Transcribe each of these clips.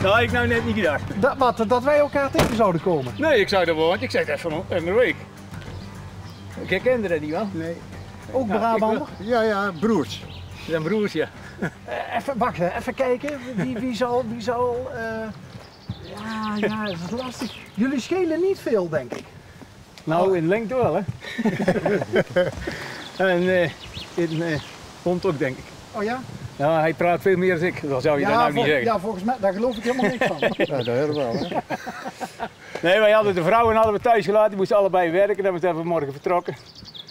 Dat had ik nou net niet gedacht. Dat wij elkaar tegen zouden komen? Nee, ik zou dat wel, want ik zei het even een week. Ik herkende dat niet wel. Nee. Ook Brabander? Ja, broers. Zijn broers, ja. Even wachten, even kijken. Wie zal ja, dat is lastig. Jullie schelen niet veel, denk ik. Nou, in lengte wel, hè. En in hond ook, denk ik. Oh ja? Ja, hij praat veel meer dan ik, dat zou je dat nou niet zeggen. Ja, volgens mij, daar geloof ik helemaal niks van. Ja, dat horen we wel, hè. Nee, wij hadden de vrouwen thuis gelaten, die moesten allebei werken. Dan zijn we vanmorgen vertrokken.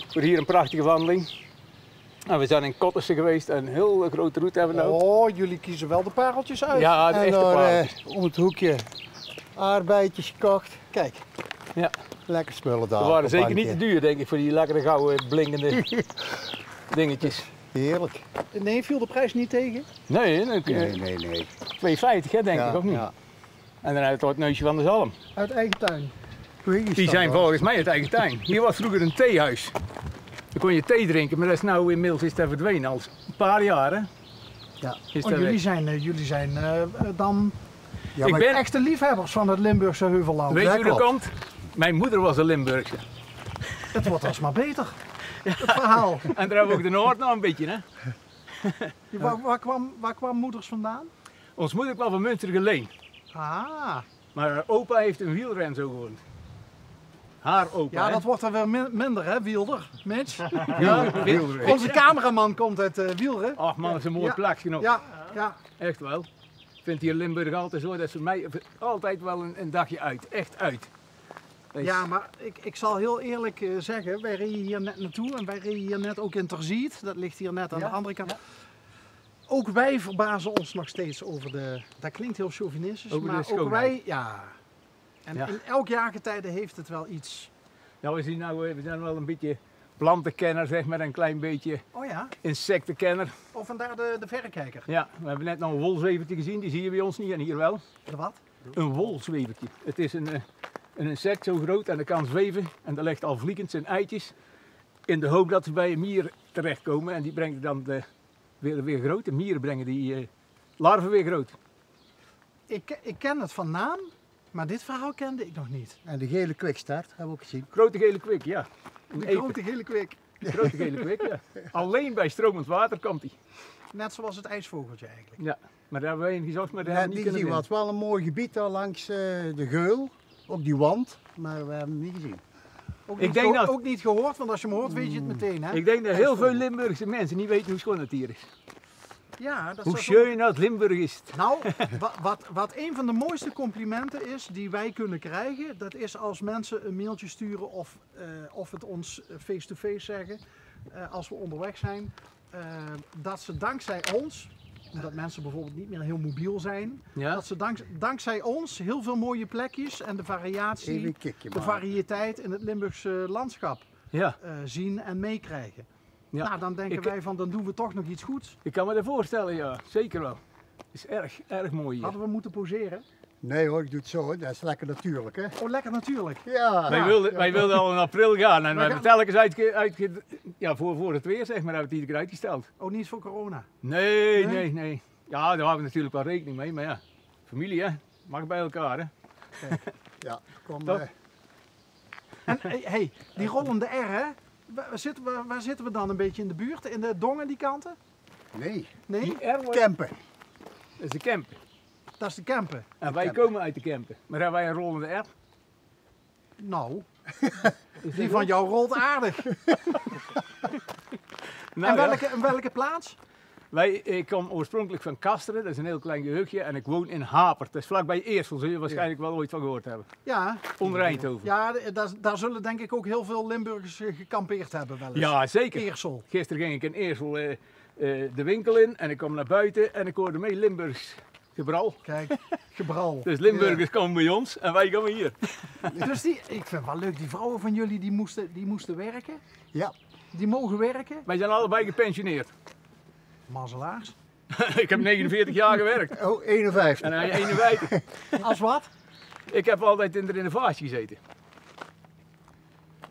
Voor hier een prachtige wandeling. Nou, we zijn in Kottersen geweest en een heel grote route hebben we nou. Oh, jullie kiezen wel de pareltjes uit. Ja, de En echte daar, pareltjes. om het hoekje aardbeidjes gekocht. Kijk, Ja, lekker spullen daar. die waren op zeker bankje. niet te duur, denk ik, voor die lekkere gouden blinkende dingetjes. Heerlijk. Nee, viel de prijs niet tegen? Nee, Nee. 2,50 hè, denk Ja, ik, of niet? ja. En dan uit het neusje van de zalm. Uit eigen tuin. Die zijn volgens mij uit eigen tuin. Hier was vroeger een theehuis. Dan kon je thee drinken, maar dat is nou inmiddels is dat verdwenen al een paar jaar. Hè? Ja. Is Oh, dat jullie zijn dan Ja, Ik maar ben- echte liefhebbers van het Limburgse heuvelland. Weet je dat hoe dat klopt. komt? Mijn moeder was een Limburgse. Het wordt alsmaar beter. Het verhaal. En daar hebben we ook de Noord nog een beetje. Hè? Waar kwam moeders vandaan? Ons moeder kwam van Münstergeleen. Ah, Maar haar opa heeft een wielren zo gewoond. Haar opa. ja, hè? dat wordt er weer minder, hè, Wielder, Mitch? Ja, wielren. Onze cameraman komt uit Wielren. Ach man, dat is een mooi Ja. plakje nog. Ja. Echt wel. Ik vind hier in Limburg altijd zo, dat is voor mij altijd wel een dagje uit. Echt uit. Dat is- Ja, maar ik zal heel eerlijk zeggen, wij reden hier net naartoe en wij reden hier net ook in Terziet. Dat ligt hier net aan de andere kant. ja. Ook wij verbazen ons nog steeds over dat klinkt heel chauvinistisch, Over de maar ook schoonheid. wij, ja. En Ja. in elk jaargetijde heeft het wel iets. Nou, we zijn wel een beetje plantenkenner, zeg maar, een klein beetje Oh ja, insectenkenner. of vandaar de verrekijker. Ja, we hebben net nog een wolzwevertje gezien, die zie je bij ons niet en hier wel. De wat? Een wolzwevertje. Het is een insect zo groot en dat kan zweven en dat legt al vliegend zijn eitjes in de hoop dat ze bij een mier terechtkomen en die brengen dan weer groot. De mieren brengen die larven weer groot. Ik ken het van naam, maar dit verhaal kende ik nog niet. En de gele kwikstaart hebben we ook gezien. Grote gele kwik, ja. Een De eper. grote gele kwik. Een grote gele kwik, ja. Alleen bij stromend water komt hij. Net zoals het ijsvogeltje eigenlijk. Ja, maar daar hebben we een gezocht, maar daar Ja, hebben we die niet gezien. kunnen Het was wel een mooi gebied daar langs de Geul. Op die wand. Maar we hebben hem niet gezien. Ook Ik niet, denk dat- ook niet gehoord, want als je hem hoort weet je het meteen. Hè? vinden. Ik denk dat heel veel IJsvogel. Limburgse mensen niet weten hoe schoon het hier is. Ja, dat Hoe is schön dat Limburg is. Nou, wat een van de mooiste complimenten is die wij kunnen krijgen, dat is als mensen een mailtje sturen of het ons face-to-face zeggen, als we onderweg zijn, dat ze dankzij ons, omdat mensen bijvoorbeeld niet meer heel mobiel zijn, Ja? dat ze dankzij ons heel veel mooie plekjes en de Even variatie, een kikje de maken. variëteit in het Limburgse landschap Ja, zien en meekrijgen. ja. Nou, dan denken wij van dan doen we toch nog iets goeds. Ik kan me dat voorstellen, ja. Zeker wel. Het is erg mooi hier. Hadden we moeten poseren? Nee hoor, ik doe het zo. Hè. Dat is lekker natuurlijk. Hè. Oh, lekker natuurlijk. Ja. Wij wilden al in april gaan en we Wij hebben telkens voor het weer, zeg maar, hebben we het iedere keer uitgesteld. Oh, niet voor corona. Nee. Ja, daar hebben we natuurlijk wel rekening mee, maar ja. Familie, hè. Mag bij elkaar, hè. Ja, kom. Toch? En hey, die rollende R, hè? Waar zitten we dan een beetje in de buurt? In de Dongen die kanten? Nee, Nee? Die R wordt- campen. dat is de Kempen. Dat is de Kempen. En wij Kempen. komen uit de Kempen. Maar hebben wij een rollende R? Nou, Is die dat van goed? jou rolt aardig. Nou, En ja. welke plaats? Ik kom oorspronkelijk van Kasteren, dat is een heel klein gehuchtje. En ik woon in Hapert, dat is vlakbij Eersel, zul je waarschijnlijk wel ooit van gehoord hebben. Ja, Onder Eindhoven. ja daar zullen denk ik ook heel veel Limburgers gekampeerd hebben wel eens. Ja, zeker. Eersel. Gisteren ging ik in Eersel de winkel in en ik kom naar buiten en ik hoorde mee Limburgs gebral. Kijk, gebral. Dus Limburgers komen bij ons en wij komen hier. Dus ik vind het wel leuk, die vrouwen van jullie die moesten werken. Ja, Die mogen werken. Wij zijn allebei gepensioneerd. Mazzelaars. Ik heb 49 jaar gewerkt oh, 51. en hij 51. Als wat? Ik heb altijd in de renovatie gezeten.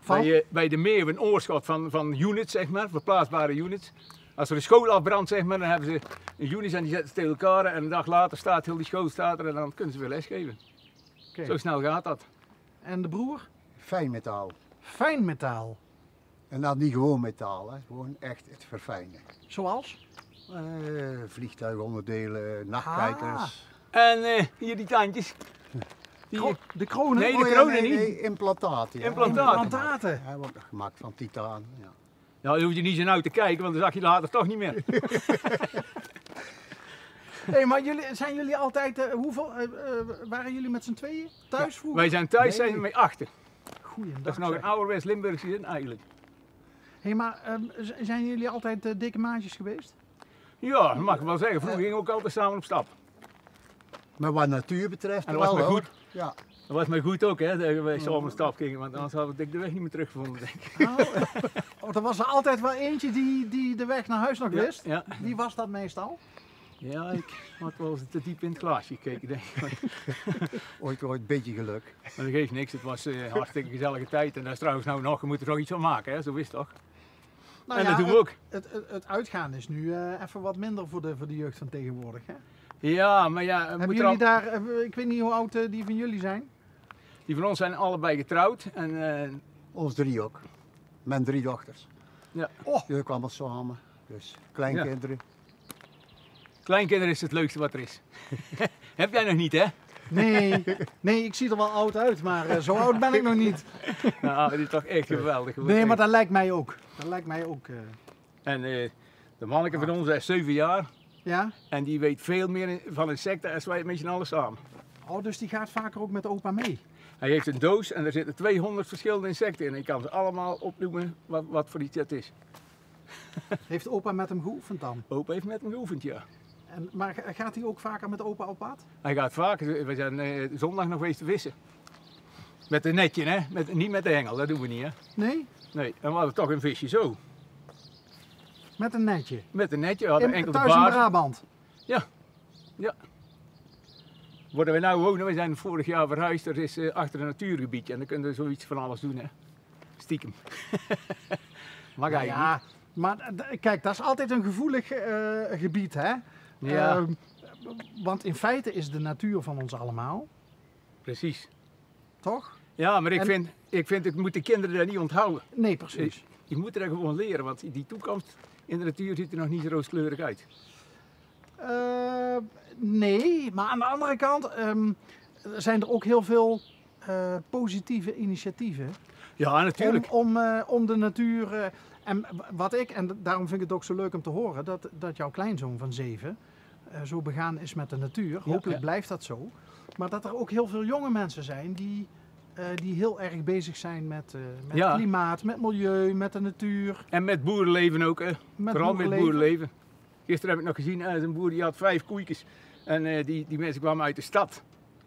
Van? Bij de Meeuwen, een oorschot van units, zeg maar, verplaatsbare units. Als er een school afbrandt, zeg maar, dan hebben ze een unit en die zetten ze tegen elkaar en een dag later staat heel die school er en dan kunnen ze weer lesgeven. Oké. Zo snel gaat dat. En de broer? Fijnmetaal. Fijnmetaal. En dat niet gewoon metaal, hè. Gewoon echt het verfijnen. Zoals? Vliegtuigonderdelen, nachtkijkers. En hier die tandjes. Die, De kronen? Nee, Oh de ja, kronen niet. nee, implantaten. Ja. Implantaten. Hij wordt gemaakt van titaan. Ja. ja, dan hoef je niet zo nauw te kijken, want dan zag je later toch niet meer. Hey, maar zijn jullie altijd, waren jullie met z'n tweeën thuis vroeger? Wij zijn thuis, Nee. zijn we mee achter. Goeiedag. Dat is nog zeg. een ouderwets Limburgse zin eigenlijk. Hey, maar zijn jullie altijd dikke maatjes geweest? Ja, dat mag ik wel zeggen. Vroeger gingen we ook altijd samen op stap. Maar wat natuur betreft En dat was wel maar hoor. goed. Ja. Dat was mij goed ook, hè, dat wij samen op stap gingen, want anders had ik de weg niet meer teruggevonden, denk ik. Oh, er was er altijd wel eentje die de weg naar huis nog wist. Ja, Wie was dat meestal? ja, ik had wel eens te diep in het glaasje gekeken, denk ik. Ooit een beetje geluk. Maar dat geeft niks, het was een hartstikke gezellige tijd. En dat is trouwens nou nog, je moet er toch iets van maken, hè? Zo is het toch? Nou en ja, dat doen we ook. Het uitgaan is nu even wat minder voor de jeugd van tegenwoordig. Hè? Ja, maar ja, Hebben jullie daar, ik weet niet hoe oud die van jullie zijn. die van ons zijn allebei getrouwd. En, Ons 3 ook. Mijn 3 dochters. ja. Die kwamen samen. Dus kleinkinderen. Kleinkinderen is het leukste wat er is. Heb jij nog niet, hè? Nee, ik zie er wel oud uit, maar zo oud ben ik nog niet. Nou, dat is toch echt geweldig. Nee, maar dat lijkt mij ook. Dat lijkt mij ook. En de manneke van ons is 7 jaar. Ja? En die weet veel meer van insecten als wij met z'n allen samen. Oh, dus die gaat vaker ook met opa mee. Hij heeft een doos en er zitten 200 verschillende insecten in. En je kan ze allemaal opnoemen wat voor iets het is. Heeft opa met hem geoefend dan? Opa heeft met hem geoefend, ja. Maar gaat hij ook vaker met opa op pad? Hij gaat vaker. We zijn zondag nog geweest te vissen. Met een netje, hè? Niet met de hengel, dat doen we niet, hè? Nee? Nee, en we hadden toch een visje zo. Met een netje? Met een netje, we hadden enkel de Thuis in baar. Brabant? Ja. Worden we nou wonen, we zijn vorig jaar verhuisd, er is achter een natuurgebiedje en dan kunnen we zoiets van alles doen, hè. Stiekem. Mag Nou eigenlijk ja, maar kijk, dat is altijd een gevoelig gebied, hè? Ja. Want in feite is de natuur van ons allemaal, niet. Precies. toch? Ja, maar ik vind het moeten kinderen daar niet onthouden. Nee, precies. Die moeten dat gewoon leren, want die toekomst in de natuur ziet er nog niet zo rooskleurig uit. Nee, maar aan de andere kant zijn er ook heel veel positieve initiatieven Ja, natuurlijk. om de natuur. En daarom vind ik het ook zo leuk om te horen dat jouw kleinzoon van 7 zo begaan is met de natuur. Hopelijk blijft dat zo. Maar dat er ook heel veel jonge mensen zijn die heel erg bezig zijn met klimaat, met milieu, met de natuur. En met boerenleven ook, hè. Vooral met boerenleven. Gisteren heb ik nog gezien, een boer die had 5 koeitjes. En die mensen kwamen uit de stad.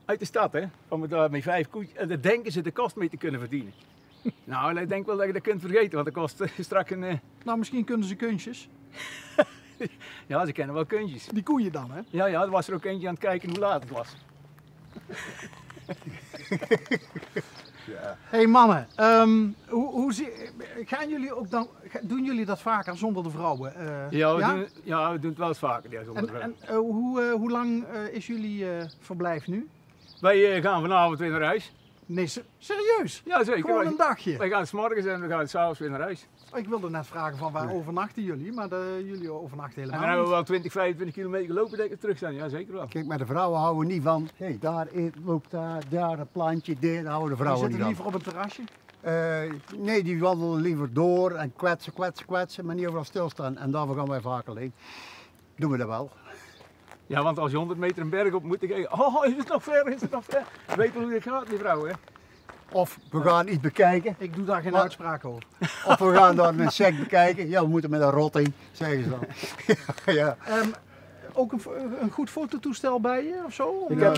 Uit de stad, hè. Om daar met 5 koeitjes. En daar denken ze de kost mee te kunnen verdienen. Nou, ik denk wel dat je dat kunt vergeten, want dat kost straks een... Nou, misschien kunnen ze kunstjes. Ja, ze kennen wel kunstjes. Die koeien dan, hè? Ja, er was er ook eentje aan het kijken hoe laat het was. Ja. Hey mannen, gaan jullie ook dan, doen jullie dat vaker zonder de vrouwen? We doen het wel eens vaker. Ja, zonder vrouw. En hoe lang is jullie verblijf nu? Wij gaan vanavond weer naar huis. Nee, serieus? Ja, zeker. Gewoon een dagje? Wij gaan 's morgens en we gaan 's avonds weer naar huis. Ik wilde net vragen van waar overnachten jullie, maar jullie overnachten En helemaal dan hebben we niet. wel 20, 25 kilometer gelopen denk ik terug zijn. Ja, zeker wel. Kijk, maar de vrouwen houden niet van, hey, daar loopt daar een plantje, daar houden de Die vrouwen niet zitten van. liever op een terrasje? Nee, die wandelen liever door en kwetsen, maar niet overal stilstaan. En daarvoor gaan wij vaak alleen. Doen we dat wel. Ja, want als je 100 meter een berg op moet, dan kijken, oh, is het nog ver, is het nog ver? Weet wel hoe dit gaat, die vrouw, hè? Of we gaan iets bekijken, Ik doe daar geen Maar- uitspraak over. of we gaan daar een insect bekijken. Ja, we moeten met een rotting, zeggen ze dan. ja. Ook een goed fototoestel bij je of zo? Ik heb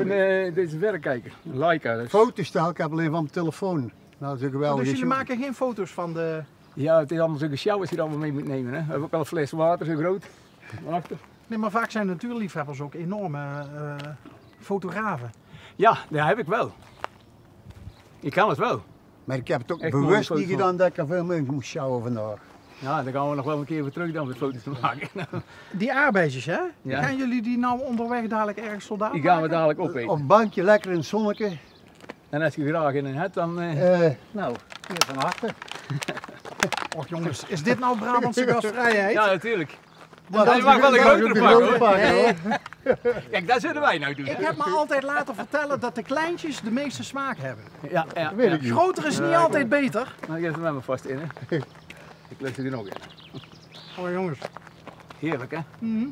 deze verrekijker, een Leica. Dus. Foto's ik heb alleen van mijn telefoon. Nou, dat is een geweldige Dus jullie show. maken geen foto's van de... Ja, het is allemaal zulke sjouwers die je allemaal mee moet nemen, hè? We hebben ook al een fles water, zo groot. Achter. Nee, maar vaak zijn natuurliefhebbers ook enorme fotografen. Ja, dat heb ik wel. Ik kan het wel. Maar ik heb het ook Echt mooie bewust foto's niet gedaan dat ik er veel meer moest sjouwen vandaag. Ja, dan gaan we nog wel een keer weer terug dan met foto's te maken. Die aardbeidjes, hè? Ja. Gaan jullie die nou onderweg dadelijk ergens soldaat Die gaan we maken? dadelijk opeten. Op een bankje, lekker in het zonnetje. En als je graag in een het, dan... Nou, hier van achter. Och jongens, is dit nou Brabantse gastvrijheid? Ja, natuurlijk. Maar Hij mag wel een grotere pak, hoor. pakken, hoor. Kijk, dat zullen wij nou doen. Ik heb me altijd laten vertellen dat de kleintjes de meeste smaak hebben. Ja, ja. Weet ik niet. Groter is niet altijd beter. Maar ik heb hem met me vast in, hè. Ik lust er nog in. Oh jongens. Heerlijk, hè? Mhm.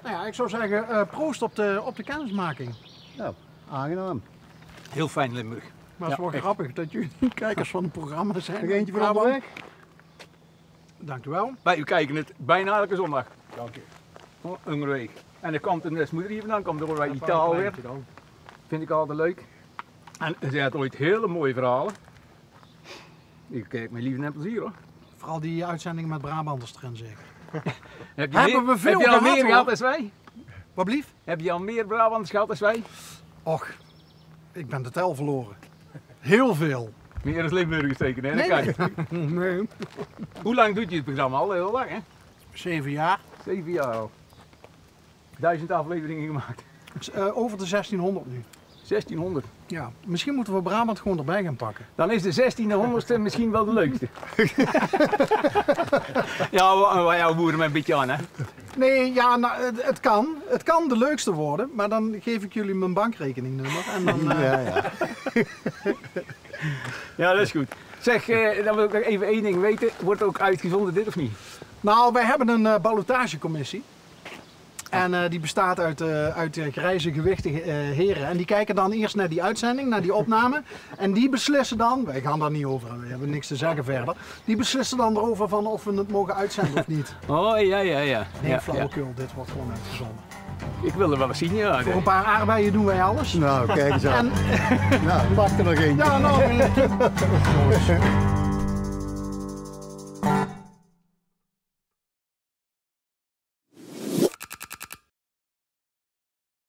Nou ja, ik zou zeggen, proost op de kennismaking. Nou, aangenaam. Heel fijn Limburg. Maar het is wel echt. grappig dat jullie kijkers van het programma zijn. Nog eentje voor Brabant. onderweg? Dank u wel. Wij kijken het bijna elke zondag. Dank je. Een week. En de kant en de moeder hier vandaan komt door bij Itaal weer. Vind ik altijd leuk. En ze had ooit hele mooie verhalen. Ik kijk met liefde en plezier, hoor. Vooral die uitzending met Brabanders erin zeker. Heb Hebben we veel heb je al gehad, meer hoor. gehad als wij? Wat blief? Heb je al meer Brabants gehad als wij? Och, ik ben de tel verloren. Heel veel. Meer als Limburgers zeker, hè? Dat Nee, kan nee. je. Nee. Hoe lang doet je het programma al? Heel lang, hè? 7 jaar. 7 jaar al. 1000 afleveringen gemaakt. Over de 1600 nu. 1600. Ja, misschien moeten we Brabant gewoon erbij gaan pakken. Dan is de 1600ste misschien wel de leukste. Ja, wij jouw boeren met een beetje aan, hè? Nee, ja, nou, het kan. Het kan de leukste worden, maar dan geef ik jullie mijn bankrekeningnummer. En dan, Ja, ja. Ja, dat is goed. Zeg, dan wil ik nog even één ding weten. Wordt ook uitgezonden dit of niet? Nou, wij hebben een ballotagecommissie. En die bestaat uit grijze, gewichtige heren. En die kijken dan eerst naar die uitzending, naar die opname. En die beslissen dan, wij gaan daar niet over, we hebben niks te zeggen verder. Die beslissen dan erover van of we het mogen uitzenden of niet. Oh, ja. Nee, Ja, flauwekul, dit wordt gewoon uitgezonden. Ik wil er wel eens zien, ja. Voor een paar aardbeien doen wij alles. Nou, kijk eens aan. En, Nou, pak er nog eentje. ja, nou,